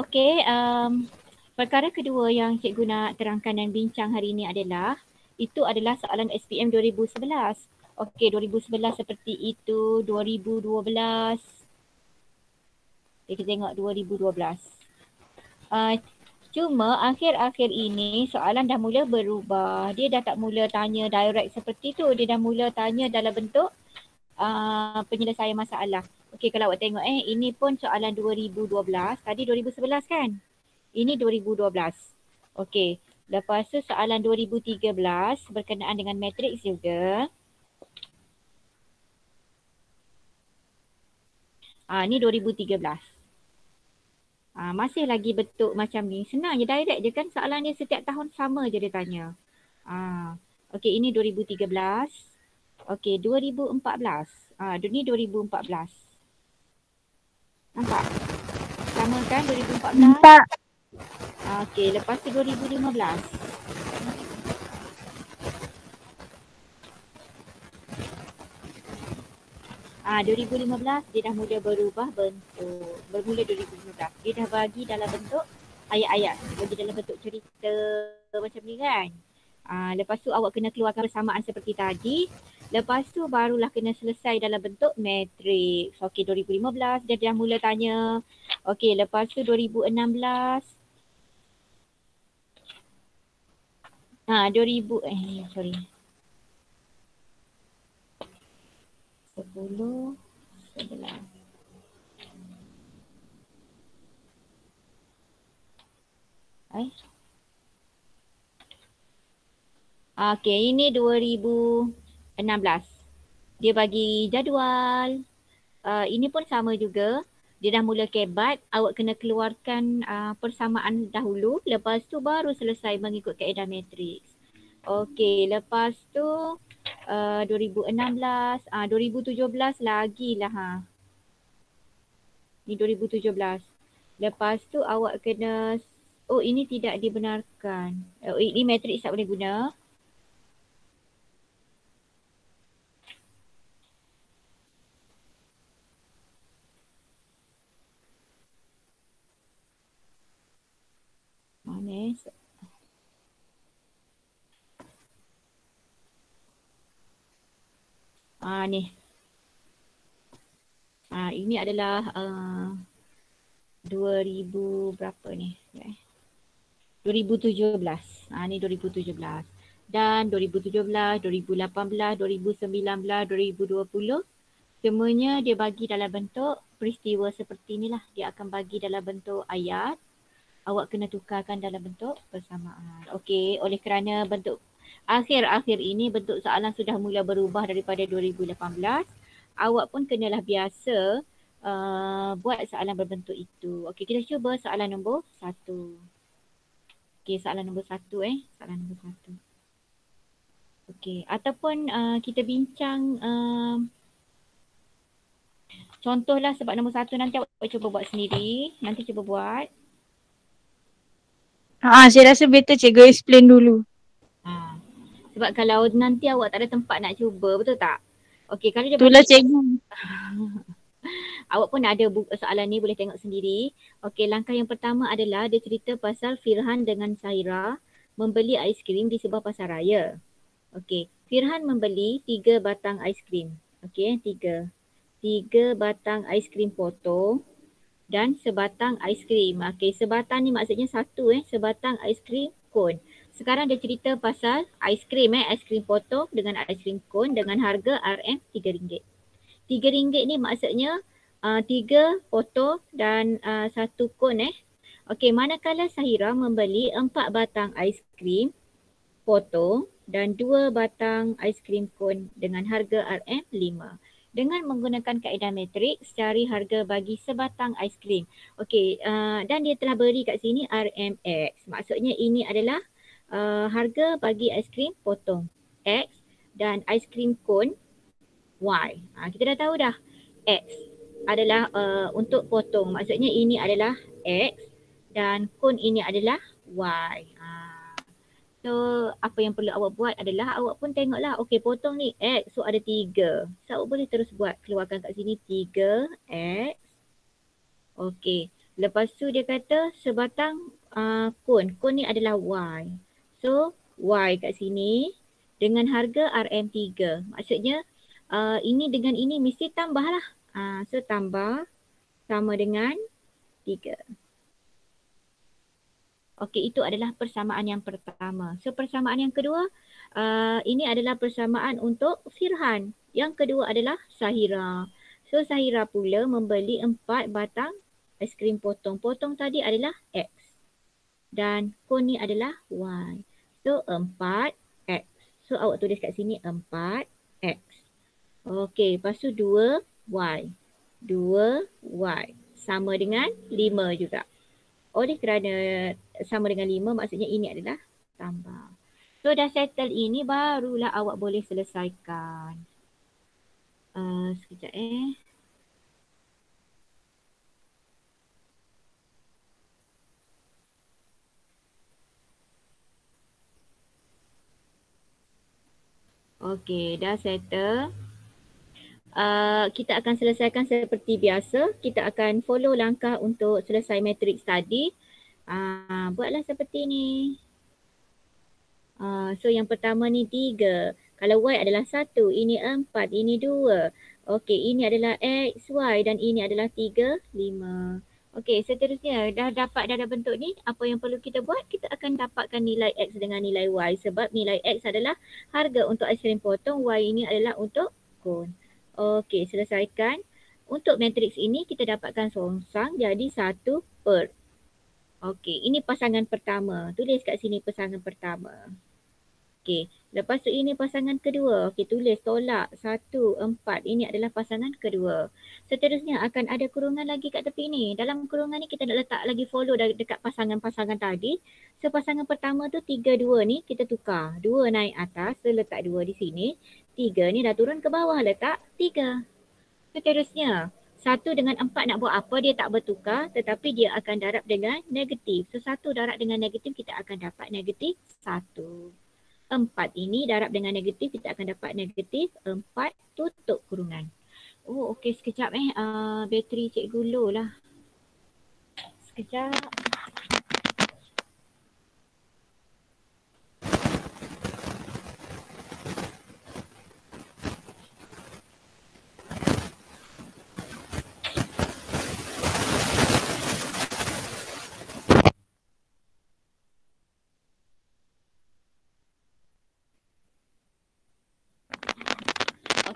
Okey, perkara kedua yang cikgu nak terangkan dan bincang hari ini adalah soalan SPM 2011. Okey, 2011 seperti itu, 2012. Kita tengok 2012. Cuma akhir-akhir ini soalan dah mula berubah. Dia dah tak mula tanya direct seperti tu. Dia dah mula tanya dalam bentuk penyelesaian masalah. Okey, kalau awak tengok ini pun soalan 2012. Tadi 2011 kan? Ini 2012. Okey, lepas tu soalan 2013 berkenaan dengan matriks juga. Ni 2013. Masih lagi bentuk macam ni. Senang je, direct je kan, soalan dia setiap tahun sama je dia tanya. Okey, ini 2013. Okey, 2014. Ini 2014. Nampak? Sama kan 2014? Nampak. Okey, lepas tu 2015. Ah, 2015 dia dah mula berubah bentuk. Bermula 2015. Dia dah bagi dalam bentuk ayat-ayat. Bagi dalam bentuk cerita macam ni kan. Lepas tu awak kena keluarkan persamaan seperti tadi. Lepas tu barulah kena selesai dalam bentuk matriks. Okey, 2015 dia dah mula tanya. Okey, lepas tu 2016. 10, 11. Okey, ini 2016. Dia bagi jadual. Ini pun sama juga. Dia dah mula kebat. Awak kena keluarkan persamaan dahulu. Lepas tu baru selesai mengikut kaedah matriks. Okey, lepas tu 2016, 2017 lagi lah Ni 2017. Lepas tu awak kena, ini tidak dibenarkan. Ini matriks tak boleh guna. Mana ni. Ini adalah 2000 berapa ni? 2017. Ni 2017. Dan 2017, 2018, 2019, 2020 semuanya dia bagi dalam bentuk peristiwa seperti inilah. Dia akan bagi dalam bentuk ayat. awak kena tukarkan dalam bentuk persamaan. Okey, oleh kerana bentuk akhir-akhir ini bentuk soalan sudah mula berubah daripada 2018, awak pun kenalah biasa buat soalan berbentuk itu. Okey, kita cuba soalan nombor 1. Okey, soalan nombor 1 soalan nombor 1. Okey, ataupun kita bincang contohlah sebab nombor 1 nanti awak cuba buat sendiri. Nanti cuba buat. Saya rasa better cikgu explain dulu. Sebab kalau nanti awak tak ada tempat nak cuba, betul tak? Okey, kalau dia Itulah bagi cikgu. awak pun ada soalan ni, boleh tengok sendiri. Okey, langkah yang pertama adalah dia cerita pasal Firhan dengan Sahira membeli aiskrim di sebuah pasar raya. Okey, Firhan membeli 3 batang aiskrim. Okey, 3 batang aiskrim potong dan sebatang aiskrim. Okey, sebatang ni maksudnya satu sebatang aiskrim kon. Sekarang dia cerita pasal aiskrim aiskrim potong dengan aiskrim kon dengan harga RM3. RM3 ni maksudnya 3 potong dan 1 kon Okey, manakala Sahira membeli 4 batang aiskrim potong dan 2 batang aiskrim kon dengan harga RM5. Dengan menggunakan kaedah matriks, cari harga bagi sebatang aiskrim. Okey, dan dia telah beri kat sini RMX. Maksudnya ini adalah harga bagi aiskrim potong X dan aiskrim kon Y. Kita dah tahu dah X adalah untuk potong. Maksudnya ini adalah X dan kon ini adalah Y. So apa yang perlu awak buat adalah awak pun tengoklah, okey potong ni X, so ada 3. So awak boleh terus buat, keluarkan kat sini 3X. Okey, lepas tu dia kata sebatang kon ni adalah Y. So Y kat sini dengan harga RM3. Maksudnya ini dengan ini mesti tambah lah. So tambah sama dengan 3. Okey, itu adalah persamaan yang pertama. So persamaan yang kedua, ini adalah persamaan untuk Firhan. Yang kedua adalah Sahira. So Sahira pula membeli 4 batang aiskrim potong. Potong tadi adalah X dan kon ni adalah Y. So 4X. So awak tulis kat sini 4X. Okey, lepas tu 2Y. 2Y sama dengan 5 juga. Oleh kerana sama dengan 5 maksudnya ini adalah tambah. So dah settle ini barulah awak boleh selesaikan. Sekejap Okey, dah settle. Kita akan selesaikan seperti biasa. Kita akan follow langkah untuk selesai matrix tadi. Buatlah seperti ni. So yang pertama ni 3. Kalau Y adalah 1, ini 4, ini 2. Okey, ini adalah X, Y dan ini adalah 3, 5. Okey, seterusnya dah dapat dah bentuk ni. Apa yang perlu kita buat? Kita akan dapatkan nilai X dengan nilai Y. Sebab nilai X adalah harga untuk aiskrim potong, Y ini adalah untuk kon. Okey, selesaikan. Untuk matriks ini kita dapatkan songsang jadi 1 per. Okey, ini pasangan pertama. Tulis kat sini pasangan pertama. Okey, lepas tu ini pasangan kedua. Okey, tulis tolak 1, 4. Ini adalah pasangan kedua. Seterusnya akan ada kurungan lagi kat tepi ni. Dalam kurungan ni kita nak letak lagi follow dekat pasangan-pasangan tadi. So pasangan pertama tu 3, 2 ni kita tukar. 2 naik atas, so letak 2 di sini. 3 ni dah turun ke bawah, letak 3. Seterusnya 1 dengan 4 nak buat apa? Dia tak bertukar tetapi dia akan darab dengan negatif. So 1 darab dengan negatif kita akan dapat negatif 1. 4 ini darab dengan negatif kita akan dapat negatif 4, tutup kurungan. Oh okey, sekejap bateri cikgu low lah. Sekejap.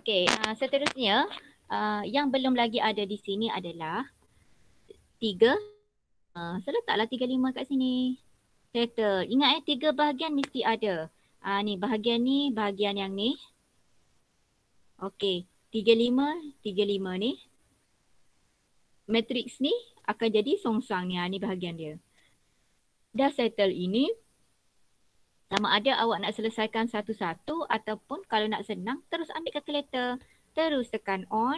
Okey, seterusnya yang belum lagi ada di sini adalah 3, So letaklah 35 kat sini. Settle. Ingat 3 bahagian mesti ada. Ni bahagian yang ni. Okey, 35 ni. Matrix ni akan jadi songsang ni. Ni bahagian dia. Dah settle ini. Sama ada awak nak selesaikan satu-satu ataupun kalau nak senang terus ambil calculator. Terus tekan on.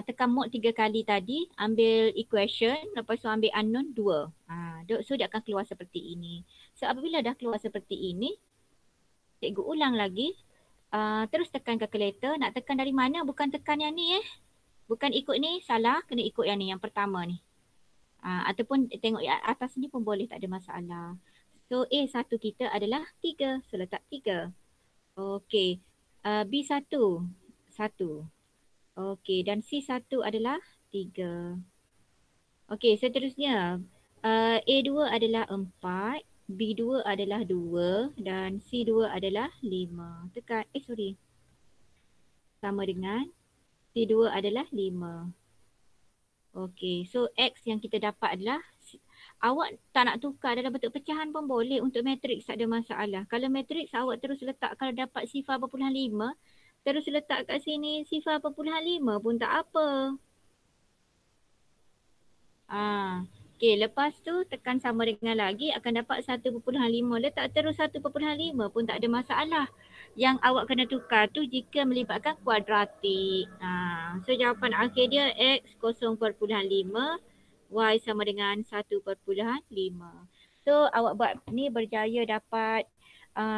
Tekan mode 3 kali tadi. Ambil equation. Lepas tu ambil unknown 2. So dia akan keluar seperti ini. So apabila dah keluar seperti ini. Cikgu ulang lagi. Terus tekan calculator. Nak tekan dari mana? Bukan tekan yang ni Bukan ikut ni. Salah. Kena ikut yang ni. Yang pertama ni. Ataupun tengok atas ni pun boleh. Tak ada masalah. So A1 kita adalah 3. So letak 3. Okey. B1. 1. Okey. Dan C1 adalah 3. Okey. Seterusnya. A2 adalah 4. B2 adalah 2. Dan C2 adalah 5. Tekan. Sama dengan C2 adalah 5. Okey. So X yang kita dapat adalah. Awak tak nak tukar dalam bentuk pecahan pun boleh. Untuk matriks tak ada masalah. Kalau matriks awak terus letak kalau dapat sifar 0.5. Terus letak kat sini sifar 0.5 pun tak apa. Okey, lepas tu tekan sama dengan lagi akan dapat 1.5. Letak terus 1.5 pun tak ada masalah. Yang awak kena tukar tu jika melibatkan kuadratik. So jawapan akhir dia X 0.5. Y sama dengan 1.5. So awak buat ni berjaya dapat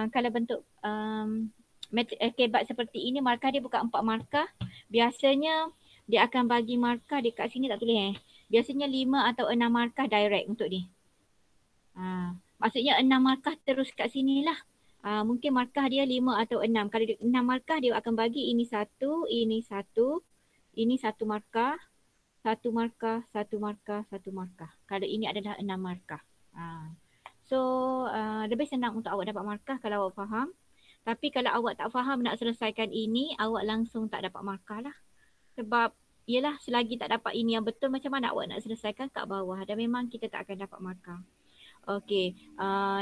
kalau bentuk kebat seperti ini markah dia bukan 4 markah. Biasanya dia akan bagi markah dekat sini tak tulis Biasanya 5 atau 6 markah direct untuk ni. Maksudnya 6 markah terus kat sini lah. Mungkin markah dia 5 atau 6. Kalau 6 markah dia akan bagi ini 1, ini 1, ini 1 markah. 1 markah, 1 markah, 1 markah. Kalau ini adalah 6 markah. So lebih senang untuk awak dapat markah kalau awak faham. Tapi kalau awak tak faham nak selesaikan ini, awak langsung tak dapat markah lah. Sebab yelah selagi tak dapat ini yang betul macam mana awak nak selesaikan kat bawah. Dan memang kita tak akan dapat markah. Okey,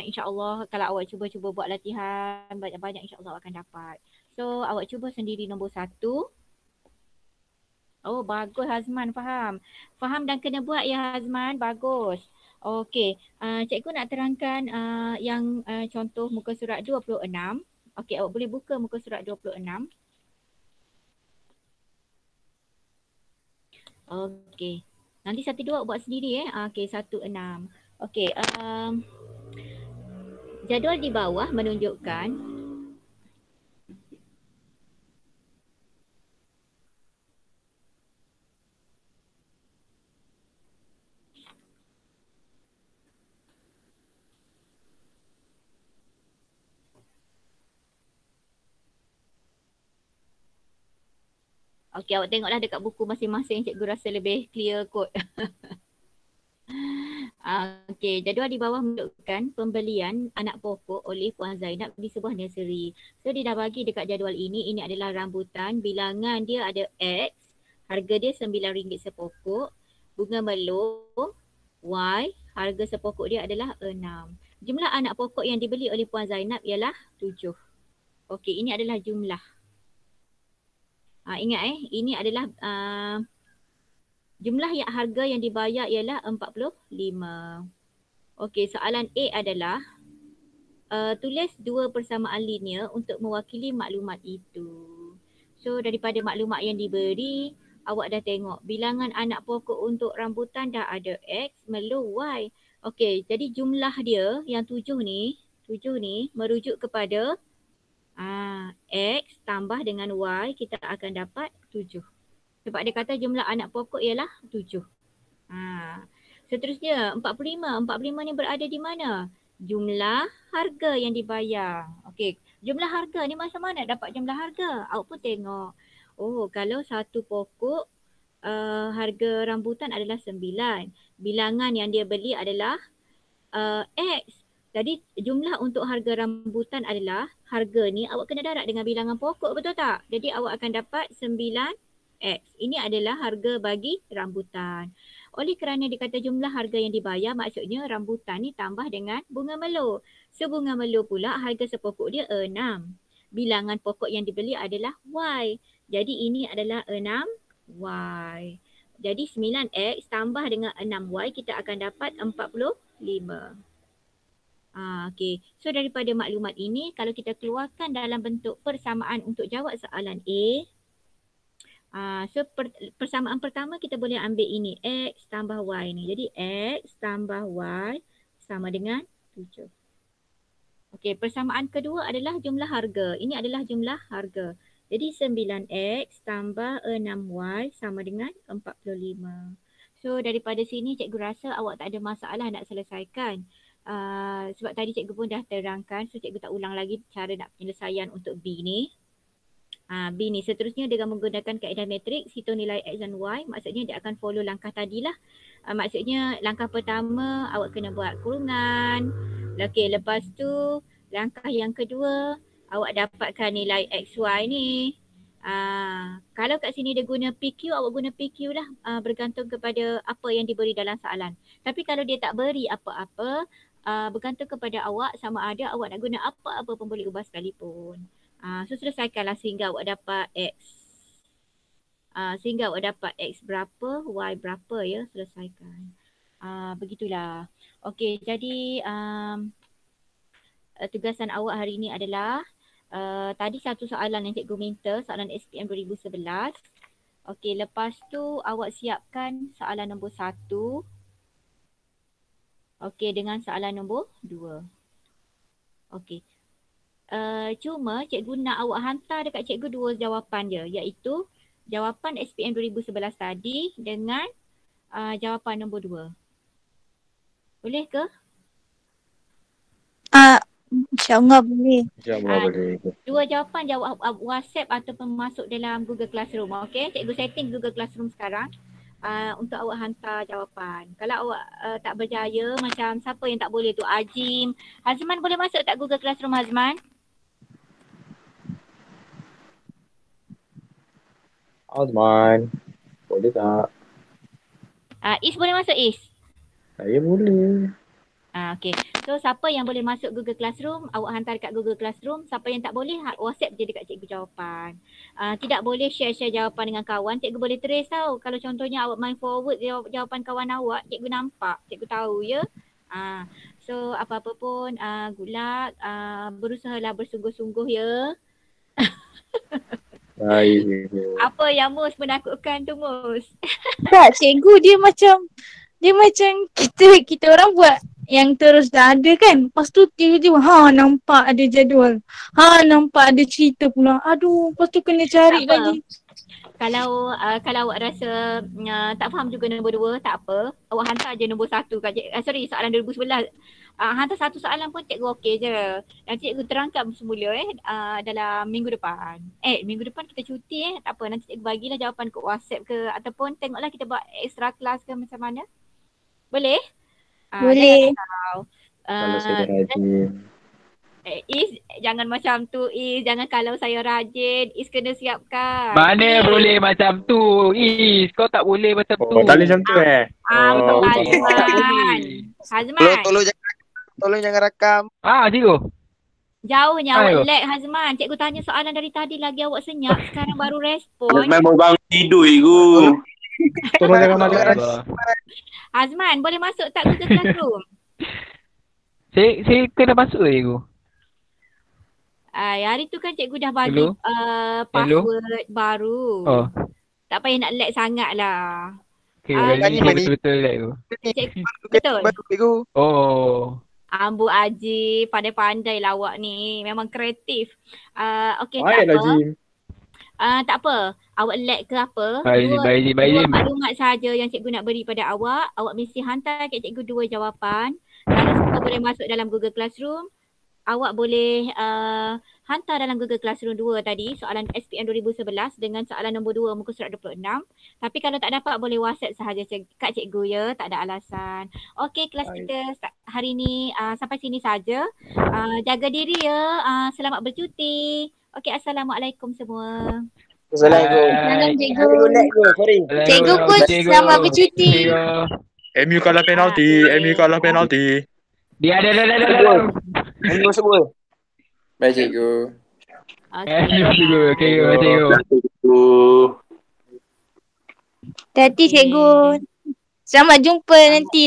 insyaAllah kalau awak cuba-cuba buat latihan banyak-banyak insyaAllah awak akan dapat. So awak cuba sendiri nombor 1. Oh bagus Hazman, faham. Faham dan kena buat ya Hazman, bagus. Okey, cikgu nak terangkan yang contoh muka surat 26. Okey, awak boleh buka muka surat 26. Okey, nanti 1-2 awak buat sendiri Okey, 1-6. Okey, jadual di bawah menunjukkan okey, awak tengoklah dekat buku masing-masing, cikgu rasa lebih clear kot. Okey, jadual di bawah menunjukkan pembelian anak pokok oleh Puan Zainab di sebuah nursery. So dia dah bagi dekat jadual ini adalah rambutan, bilangan dia ada X, harga dia RM9 sepokok, bunga melon, Y, harga sepokok dia adalah 6. Jumlah anak pokok yang dibeli oleh Puan Zainab ialah 7. Okey, ini adalah jumlah. Ingat ini adalah jumlah yang harga yang dibayar ialah 45. Okey, soalan A adalah tulis 2 persamaan linear untuk mewakili maklumat itu. So daripada maklumat yang diberi, awak dah tengok bilangan anak pokok untuk rambutan dah ada X, melon Y. Okey, jadi jumlah dia yang 7 ni merujuk kepada X tambah dengan Y, kita akan dapat 7. Sebab dia kata jumlah anak pokok ialah 7. Seterusnya 45. 45 ni berada di mana? Jumlah harga yang dibayar. Okey, jumlah harga ni macam mana dapat jumlah harga? Awak pun tengok. Oh, kalau satu pokok harga rambutan adalah 9. Bilangan yang dia beli adalah X. Jadi jumlah untuk harga rambutan adalah harga ni awak kena darab dengan bilangan pokok, betul tak? Jadi awak akan dapat 9X. Ini adalah harga bagi rambutan. Oleh kerana dikata jumlah harga yang dibayar, maksudnya rambutan ni tambah dengan bunga melur. Sebunga melur pula harga sepokok dia 6. Bilangan pokok yang dibeli adalah Y. Jadi ini adalah 6Y. Jadi 9X tambah dengan 6Y kita akan dapat 45. Okey. So daripada maklumat ini, kalau kita keluarkan dalam bentuk persamaan untuk jawab soalan A, persamaan pertama kita boleh ambil ini, X tambah Y ni. Jadi X tambah Y sama dengan 7. Okey, persamaan kedua adalah jumlah harga. Ini adalah jumlah harga. Jadi 9X tambah 6Y sama dengan 45. So daripada sini cikgu rasa awak tak ada masalah nak selesaikan. Sebab tadi cikgu pun dah terangkan, so cikgu tak ulang lagi cara nak penyelesaian untuk B ni. B ni seterusnya dengan menggunakan kaedah matriks, hitung nilai X dan Y, maksudnya dia akan follow langkah tadilah. Maksudnya langkah pertama awak kena buat kurungan. Okey, lepas tu langkah yang kedua awak dapatkan nilai XY ni. Kalau kat sini dia guna PQ, awak guna PQ lah, bergantung kepada apa yang diberi dalam soalan. Tapi kalau dia tak beri apa-apa, bergantung kepada awak sama ada awak nak guna apa-apa pun boleh ubah sekalipun. So selesaikanlah sehingga awak dapat X. Sehingga awak dapat X berapa, Y berapa ya, selesaikan. Begitulah. Okey, jadi tugasan awak hari ini adalah tadi satu soalan yang cikgu minta, soalan SPM 2011. Okey, lepas tu awak siapkan soalan nombor 1. Okey, dengan soalan nombor 2. Okey. Cuma cikgu nak awak hantar dekat cikgu 2 jawapan je, iaitu jawapan SPM 2011 tadi dengan jawapan nombor 2. Boleh ke? InsyaAllah boleh. InsyaAllah boleh. 2 jawapan jawab WhatsApp ataupun masuk dalam Google Classroom. Okey, cikgu setting Google Classroom sekarang untuk awak hantar jawapan. Kalau awak tak berjaya, macam siapa yang tak boleh tu, Azim. Hazman boleh masuk tak Google Classroom, Hazman? Azman, boleh tak? Is boleh masuk, Is? Saya boleh. Okay. So siapa yang boleh masuk Google Classroom, awak hantar dekat Google Classroom. Siapa yang tak boleh, WhatsApp je dekat cikgu jawapan. Tidak boleh share-share jawapan dengan kawan. Cikgu boleh trace tau. Kalau contohnya awak main forward jawapan kawan awak, cikgu nampak, cikgu tahu ya. So apa-apa pun, good luck. Berusahalah bersungguh-sungguh ya. Baik. Apa yang Mus menakutkan tu, Mus? Tak, cikgu dia macam kita orang buat yang terus dah ada kan. Lepas tu tiba-tiba nampak ada jadual. Nampak ada cerita pula. Aduh, lepas tu kena cari lagi. Kalau awak rasa tak faham juga nombor 2, tak apa. Awak hantar je nombor 1 kat soalan 2011. Hantar satu soalan pun cikgu okey je. Nanti cikgu terangkan semula dalam minggu depan. Minggu depan kita cuti tak apa. Nanti cikgu bagilah jawapan ke WhatsApp ke ataupun tengoklah kita buat extra class ke macam mana. Boleh? Boleh. Kalau saya rajin. Is, jangan macam tu Is. Jangan kalau saya rajin. Is kena siapkan. Mana boleh macam tu, Is. Kau tak boleh macam tu. Tak boleh macam tu Betul Hazman. Hazman. Tolong jangan rakam. Cikgu. Jauhnya awak lag, Hazman. Cikgu tanya soalan dari tadi lagi awak senyap. Sekarang baru respon. Hazman baru bangun tidur cikgu. Tolong jangan makan. Hazman, boleh masuk tak Google Classroom? Saya kena masuk ke cikgu? Hari tu kan cikgu dah bagi password baru. Tak payah nak lag sangat lah. Okay, betul-betul lag tu. Betul? Cikgu. Ambu Aji, pandai-pandai lah awak ni. Memang kreatif. Okey, tak Baiklah, apa. Jim. Tak apa. Awak lag ke apa? Dua maklumat saja yang cikgu nak beri pada awak. Awak mesti hantar kat cikgu 2 jawapan. Kalau semua boleh masuk dalam Google Classroom, awak boleh hantar dalam Google Classroom 2 tadi, soalan SPM 2011 dengan soalan nombor 2 muka surat 26. Tapi kalau tak dapat boleh WhatsApp sahaja kat cikgu ya, tak ada alasan. Okey, kelas kita hari ni sampai sini saja. Jaga diri ya, selamat bercuti. Okey, Assalamualaikum semua. Assalamualaikum. Salam Bye. cikgu. Cikgu lag ke? Sorry. Cikgu pun Cikgu. selamat bercuti. Cikgu. MU kalah penalti. MU kalah penalti. Dia ada. Ini masuk gol. Baik cikgu. Cikgu. Okay, cikgu. Cikgu. Hati-hati cikgu. Selamat jumpa nanti